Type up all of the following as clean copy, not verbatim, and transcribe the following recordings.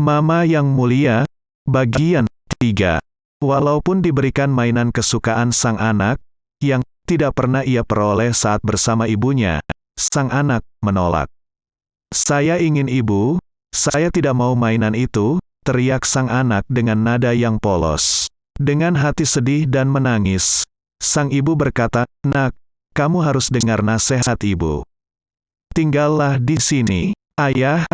Mama yang mulia, bagian 3. Walaupun diberikan mainan kesukaan sang anak, yang tidak pernah ia peroleh saat bersama ibunya, sang anak menolak. "Saya ingin ibu, saya tidak mau mainan itu," teriak sang anak dengan nada yang polos. Dengan hati sedih dan menangis, sang ibu berkata, "Nak, kamu harus dengar nasihat ibu. Tinggallah di sini, ayah,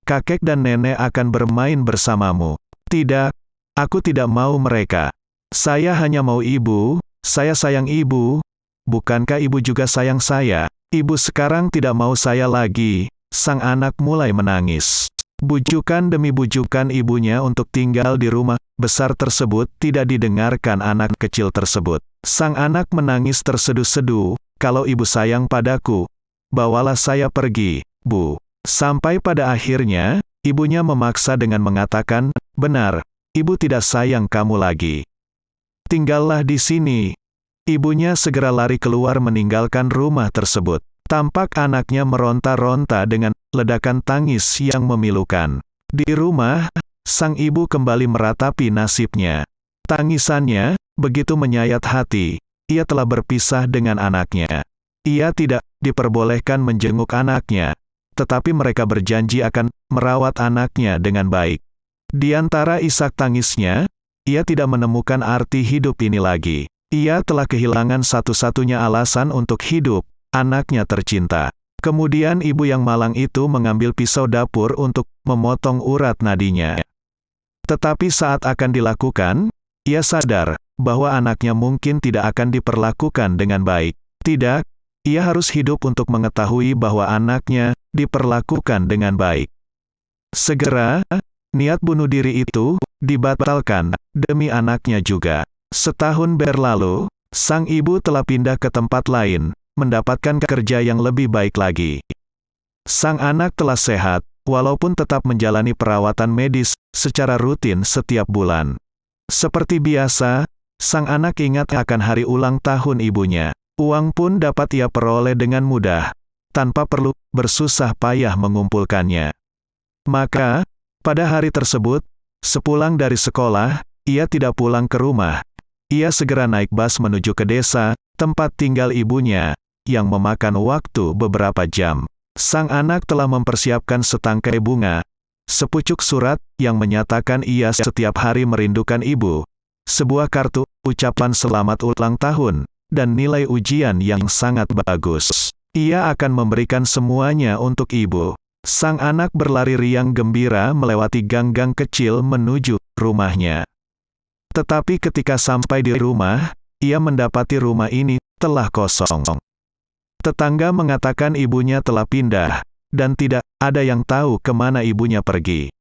kakek dan nenek akan bermain bersamamu." "Tidak, aku tidak mau mereka. Saya hanya mau ibu, saya sayang ibu." "Bukankah ibu juga sayang saya? Ibu sekarang tidak mau saya lagi." Sang anak mulai menangis. Bujukan demi bujukan ibunya untuk tinggal di rumah besar tersebut tidak didengarkan anak kecil tersebut. Sang anak menangis terseduh-seduh, "Kalau ibu sayang padaku, bawalah saya pergi, Bu." Sampai pada akhirnya, ibunya memaksa dengan mengatakan, "Benar, ibu tidak sayang kamu lagi. Tinggallah di sini." Ibunya segera lari keluar meninggalkan rumah tersebut. Tampak anaknya meronta-ronta dengan ledakan tangis yang memilukan. Di rumah, sang ibu kembali meratapi nasibnya. Tangisannya begitu menyayat hati. Ia telah berpisah dengan anaknya. Ia tidak diperbolehkan menjenguk anaknya, tetapi mereka berjanji akan merawat anaknya dengan baik. Di antara isak tangisnya, ia tidak menemukan arti hidup ini lagi. Ia telah kehilangan satu-satunya alasan untuk hidup, anaknya tercinta. Kemudian ibu yang malang itu mengambil pisau dapur untuk memotong urat nadinya. Tetapi saat akan dilakukan, ia sadar bahwa anaknya mungkin tidak akan diperlakukan dengan baik. Tidak, ia harus hidup untuk mengetahui bahwa anaknya diperlakukan dengan baik. Segera, niat bunuh diri itu dibatalkan demi anaknya juga. Setahun berlalu, sang ibu telah pindah ke tempat lain, mendapatkan kerja yang lebih baik lagi. Sang anak telah sehat, walaupun tetap menjalani perawatan medis secara rutin setiap bulan. Seperti biasa, sang anak ingat akan hari ulang tahun ibunya. Uang pun dapat ia peroleh dengan mudah, tanpa perlu bersusah payah mengumpulkannya. Maka, pada hari tersebut, sepulang dari sekolah, ia tidak pulang ke rumah. Ia segera naik bus menuju ke desa, tempat tinggal ibunya, yang memakan waktu beberapa jam. Sang anak telah mempersiapkan setangkai bunga, sepucuk surat yang menyatakan ia setiap hari merindukan ibu, sebuah kartu ucapan selamat ulang tahun, dan nilai ujian yang sangat bagus. Ia akan memberikan semuanya untuk ibu. Sang anak berlari riang gembira melewati gang-gang kecil menuju rumahnya. Tetapi ketika sampai di rumah, ia mendapati rumah ini telah kosong. Tetangga mengatakan ibunya telah pindah, dan tidak ada yang tahu kemana ibunya pergi.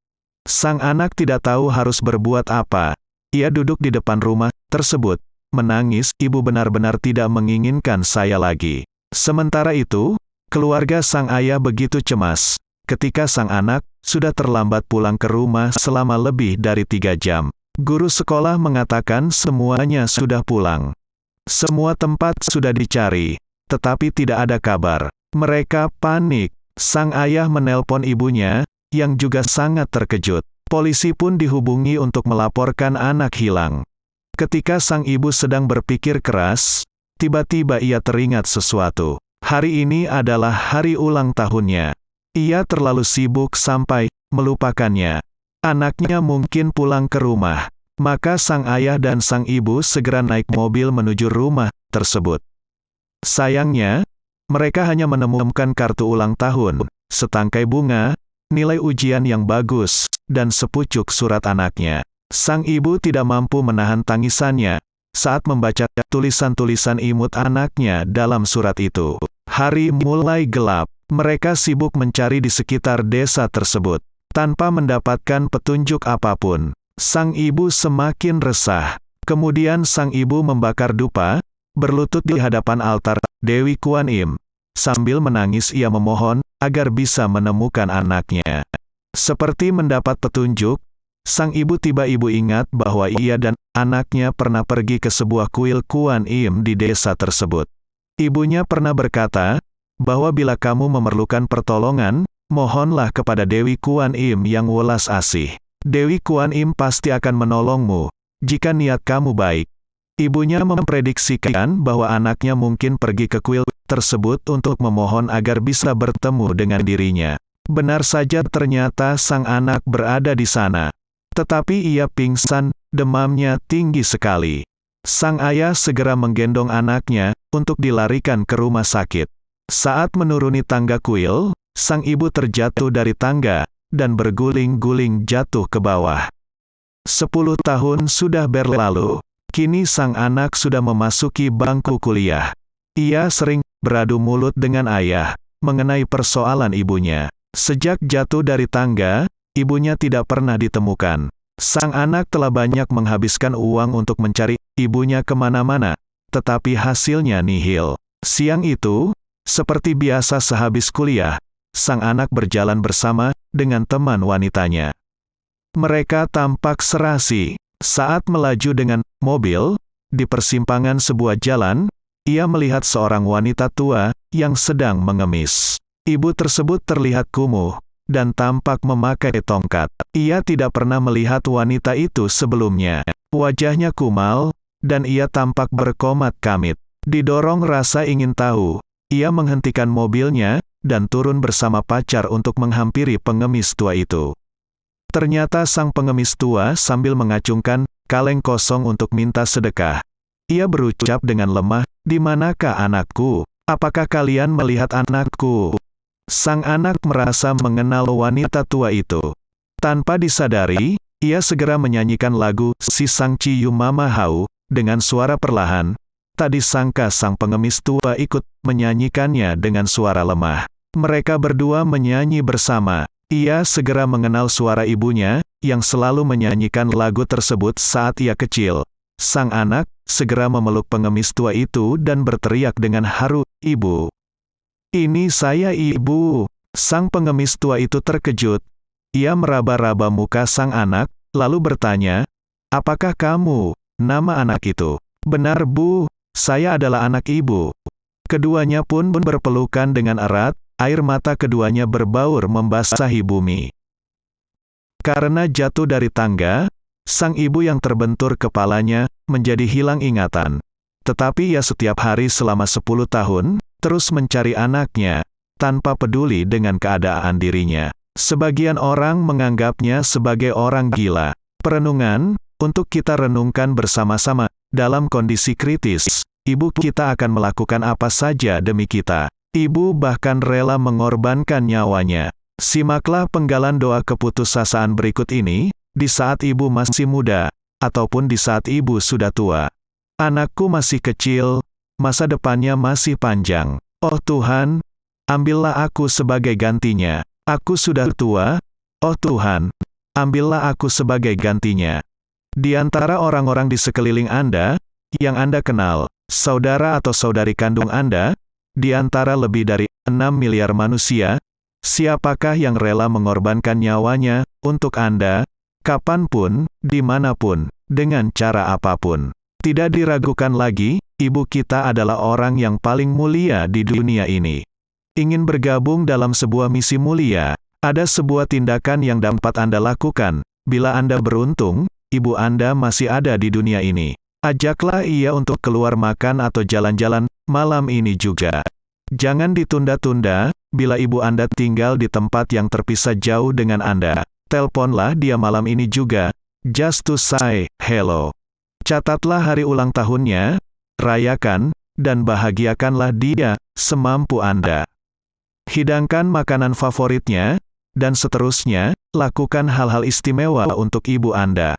Sang anak tidak tahu harus berbuat apa. Ia duduk di depan rumah tersebut, menangis, "Ibu benar-benar tidak menginginkan saya lagi." Sementara itu, keluarga sang ayah begitu cemas, ketika sang anak sudah terlambat pulang ke rumah selama lebih dari 3 jam. Guru sekolah mengatakan semuanya sudah pulang. Semua tempat sudah dicari, tetapi tidak ada kabar. Mereka panik. Sang ayah menelpon ibunya, yang juga sangat terkejut. Polisi pun dihubungi untuk melaporkan anak hilang. Ketika sang ibu sedang berpikir keras, tiba-tiba ia teringat sesuatu. Hari ini adalah hari ulang tahunnya. Ia terlalu sibuk sampai melupakannya. Anaknya mungkin pulang ke rumah. Maka sang ayah dan sang ibu segera naik mobil menuju rumah tersebut. Sayangnya, mereka hanya menemukan kartu ulang tahun, setangkai bunga, nilai ujian yang bagus, dan sepucuk surat anaknya. Sang ibu tidak mampu menahan tangisannya saat membaca tulisan-tulisan imut anaknya dalam surat itu. Hari mulai gelap. Mereka sibuk mencari di sekitar desa tersebut. Tanpa mendapatkan petunjuk apapun, sang ibu semakin resah. Kemudian sang ibu membakar dupa, berlutut di hadapan altar Dewi Kuan Im. Sambil menangis ia memohon agar bisa menemukan anaknya. Seperti mendapat petunjuk, sang ibu tiba-tiba ingat bahwa ia dan anaknya pernah pergi ke sebuah kuil Kuan Im di desa tersebut. Ibunya pernah berkata, bahwa bila kamu memerlukan pertolongan, mohonlah kepada Dewi Kuan Im yang welas asih. Dewi Kuan Im pasti akan menolongmu, jika niat kamu baik. Ibunya memprediksikan bahwa anaknya mungkin pergi ke kuil tersebut untuk memohon agar bisa bertemu dengan dirinya. Benar saja ternyata sang anak berada di sana. Tetapi ia pingsan, demamnya tinggi sekali. Sang ayah segera menggendong anaknya untuk dilarikan ke rumah sakit. Saat menuruni tangga kuil, sang ibu terjatuh dari tangga dan berguling-guling jatuh ke bawah. 10 tahun sudah berlalu. Kini sang anak sudah memasuki bangku kuliah. Ia sering beradu mulut dengan ayah mengenai persoalan ibunya. Sejak jatuh dari tangga, ibunya tidak pernah ditemukan. Sang anak telah banyak menghabiskan uang untuk mencari ibunya kemana-mana, tetapi hasilnya nihil. Siang itu, seperti biasa sehabis kuliah, sang anak berjalan bersama dengan teman wanitanya. Mereka tampak serasi. Saat melaju dengan mobil, di persimpangan sebuah jalan, ia melihat seorang wanita tua yang sedang mengemis. Ibu tersebut terlihat kumuh dan tampak memakai tongkat. Ia tidak pernah melihat wanita itu sebelumnya. Wajahnya kumal, dan ia tampak berkomat kamit. Didorong rasa ingin tahu, ia menghentikan mobilnya dan turun bersama pacar untuk menghampiri pengemis tua itu. Ternyata sang pengemis tua sambil mengacungkan kaleng kosong untuk minta sedekah. Ia berucap dengan lemah, "Di manakah anakku? Apakah kalian melihat anakku?" Sang anak merasa mengenal wanita tua itu. Tanpa disadari, ia segera menyanyikan lagu Si Sang Ciu Mama Hau dengan suara perlahan. Tak disangka sang pengemis tua ikut menyanyikannya dengan suara lemah. Mereka berdua menyanyi bersama. Ia segera mengenal suara ibunya, yang selalu menyanyikan lagu tersebut saat ia kecil. Sang anak segera memeluk pengemis tua itu dan berteriak dengan haru, "Ibu! Ini saya, Ibu!" Sang pengemis tua itu terkejut. Ia meraba-raba muka sang anak, lalu bertanya, "Apakah kamu, nama anak itu?" "Benar, Bu, saya adalah anak Ibu." Keduanya pun berpelukan dengan erat. Air mata keduanya berbaur membasahi bumi. Karena jatuh dari tangga, sang ibu yang terbentur kepalanya menjadi hilang ingatan. Tetapi ia setiap hari selama 10 tahun, terus mencari anaknya, tanpa peduli dengan keadaan dirinya. Sebagian orang menganggapnya sebagai orang gila. Perenungan, untuk kita renungkan bersama-sama, dalam kondisi kritis, ibu kita akan melakukan apa saja demi kita. Ibu bahkan rela mengorbankan nyawanya. Simaklah penggalan doa keputusasaan berikut ini, di saat ibu masih muda, ataupun di saat ibu sudah tua. "Anakku masih kecil, masa depannya masih panjang. Oh Tuhan, ambillah aku sebagai gantinya. Aku sudah tua, oh Tuhan, ambillah aku sebagai gantinya." Di antara orang-orang di sekeliling Anda, yang Anda kenal, saudara atau saudari kandung Anda, di antara lebih dari 6 miliar manusia, siapakah yang rela mengorbankan nyawanya untuk Anda, kapanpun, dimanapun, dengan cara apapun? Tidak diragukan lagi, ibu kita adalah orang yang paling mulia di dunia ini. Ingin bergabung dalam sebuah misi mulia, ada sebuah tindakan yang dapat Anda lakukan. Bila Anda beruntung, ibu Anda masih ada di dunia ini. Ajaklah ia untuk keluar makan atau jalan-jalan malam ini juga. Jangan ditunda-tunda. Bila ibu Anda tinggal di tempat yang terpisah jauh dengan Anda, teleponlah dia malam ini juga, just to say hello. Catatlah hari ulang tahunnya, rayakan, dan bahagiakanlah dia semampu Anda. Hidangkan makanan favoritnya, dan seterusnya, lakukan hal-hal istimewa untuk ibu Anda.